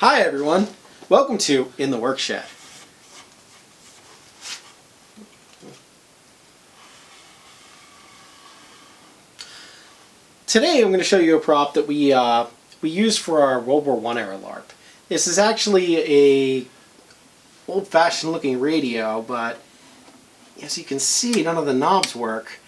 Hi everyone, welcome to In the Workshed. Today I'm going to show you a prop that we used for our World War I era LARP. This is actually a old-fashioned looking radio, but as you can see none of the knobs work.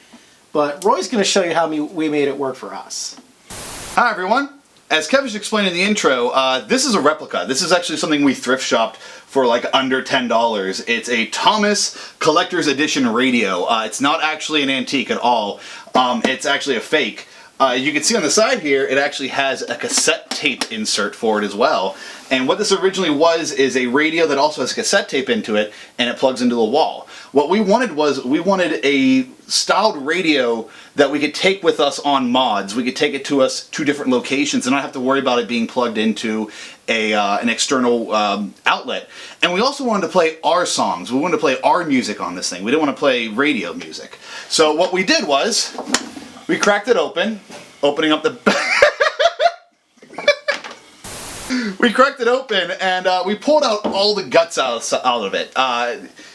But Roy's going to show you how we made it work for us. Hi everyone. As Kevin explained in the intro, this is a replica. This is actually something we thrift shopped for like under $10. It's a Thomas Collector's Edition radio. It's not actually an antique at all. It's actually a fake. You can see on the side here, it actually has a cassette tape insert for it as well. And what this originally was is a radio that also has cassette tape into it, and it plugs into the wall. What we wanted was, we wanted a styled radio that we could take with us on mods. We could take it to us to different locations and not have to worry about it being plugged into an external outlet. And we also wanted to play our songs. We wanted to play our music on this thing. We didn't want to play radio music. So what we did was, we cracked it open, opening up the... We cracked it open and we pulled out all the guts out of it.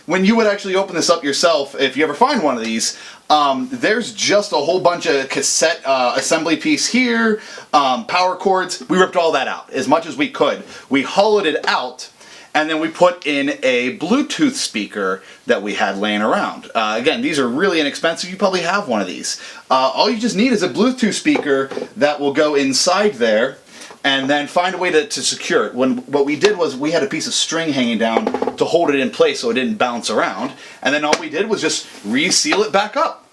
When you would actually open this up yourself, if you ever find one of these, there's just a whole bunch of cassette assembly piece here, power cords. We ripped all that out as much as we could. We hollowed it out, and then we put in a Bluetooth speaker that we had laying around. Again, these are really inexpensive. You probably have one of these. All you just need is a Bluetooth speaker that will go inside there, and then find a way to secure it. What we did was we had a piece of string hanging down to hold it in place so it didn't bounce around, and then all we did was just reseal it back up.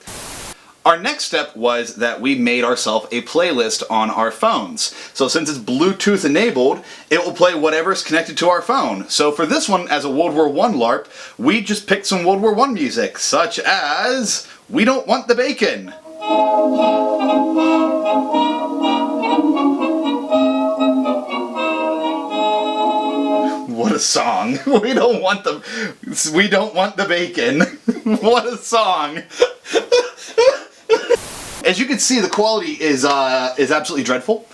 Our next step was that we made ourselves a playlist on our phones. So since it's Bluetooth enabled, it will play whatever's connected to our phone. So for this one, as a World War I LARP, we just picked some World War I music, such as We Don't Want the Bacon. What a song. We don't want the bacon. What a song. As you can see, the quality is absolutely dreadful.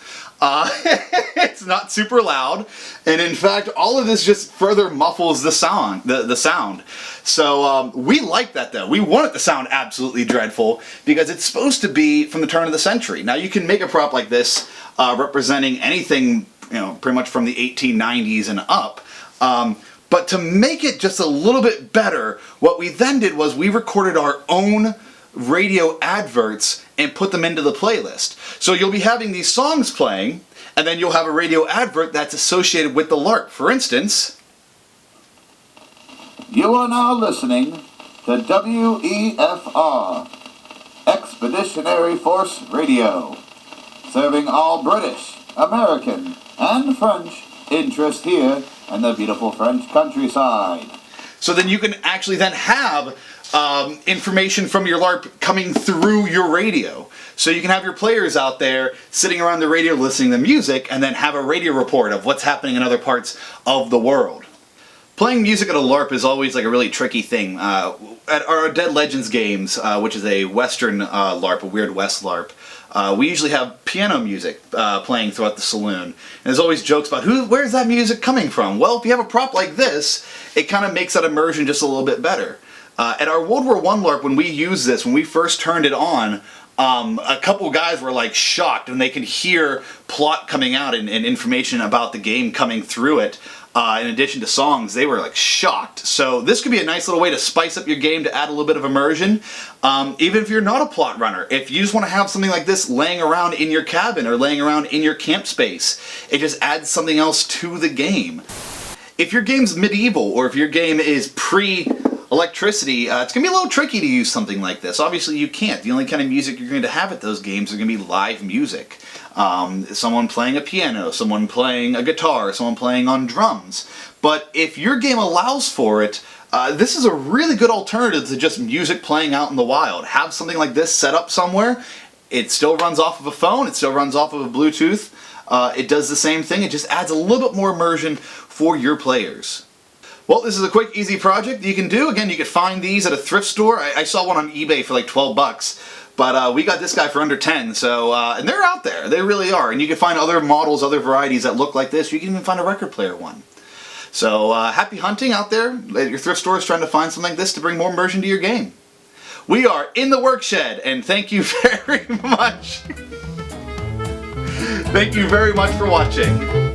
It's not super loud, and in fact all of this just further muffles the sound. So we like that though. We want it to sound absolutely dreadful because it's supposed to be from the turn of the century. Now you can make a prop like this representing anything, you know, pretty much from the 1890s and up. But to make it just a little bit better, what we then did was we recorded our own radio adverts and put them into the playlist. So you'll be having these songs playing, and then you'll have a radio advert that's associated with the LARP. For instance, you are now listening to WEFR, Expeditionary Force Radio, serving all British, American, and French interests here in the beautiful French countryside. So then you can actually then have information from your LARP coming through your radio. So you can have your players out there sitting around the radio listening to music and then have a radio report of what's happening in other parts of the world. Playing music at a LARP is always like a really tricky thing. At our Dead Legends games, which is a Western LARP, a Weird West LARP, we usually have piano music playing throughout the saloon. And there's always jokes about where's that music coming from? Well, if you have a prop like this, it kind of makes that immersion just a little bit better. At our World War I LARP, when we used this, when we first turned it on, a couple guys were like shocked when they could hear plot coming out and information about the game coming through it. In addition to songs, they were like shocked. So this could be a nice little way to spice up your game to add a little bit of immersion. Even if you're not a plot runner, if you just want to have something like this laying around in your cabin or laying around in your camp space, it just adds something else to the game. If your game's medieval or if your game is pre-electricity, it's going to be a little tricky to use something like this. Obviously you can't. The only kind of music you're going to have at those games are going to be live music. Someone playing a piano, someone playing a guitar, someone playing on drums. But if your game allows for it, this is a really good alternative to just music playing out in the wild. Have something like this set up somewhere. It still runs off of a phone, it still runs off of a Bluetooth. It does the same thing, it just adds a little bit more immersion for your players. Well, this is a quick, easy project that you can do. Again, you can find these at a thrift store. I saw one on eBay for like 12 bucks, but we got this guy for under 10. So, and they're out there. They really are. And you can find other models, other varieties that look like this. You can even find a record player one. So, happy hunting out there at your thrift stores trying to find something like this to bring more immersion to your game. We are in the Workshed, and thank you very much. Thank you very much for watching.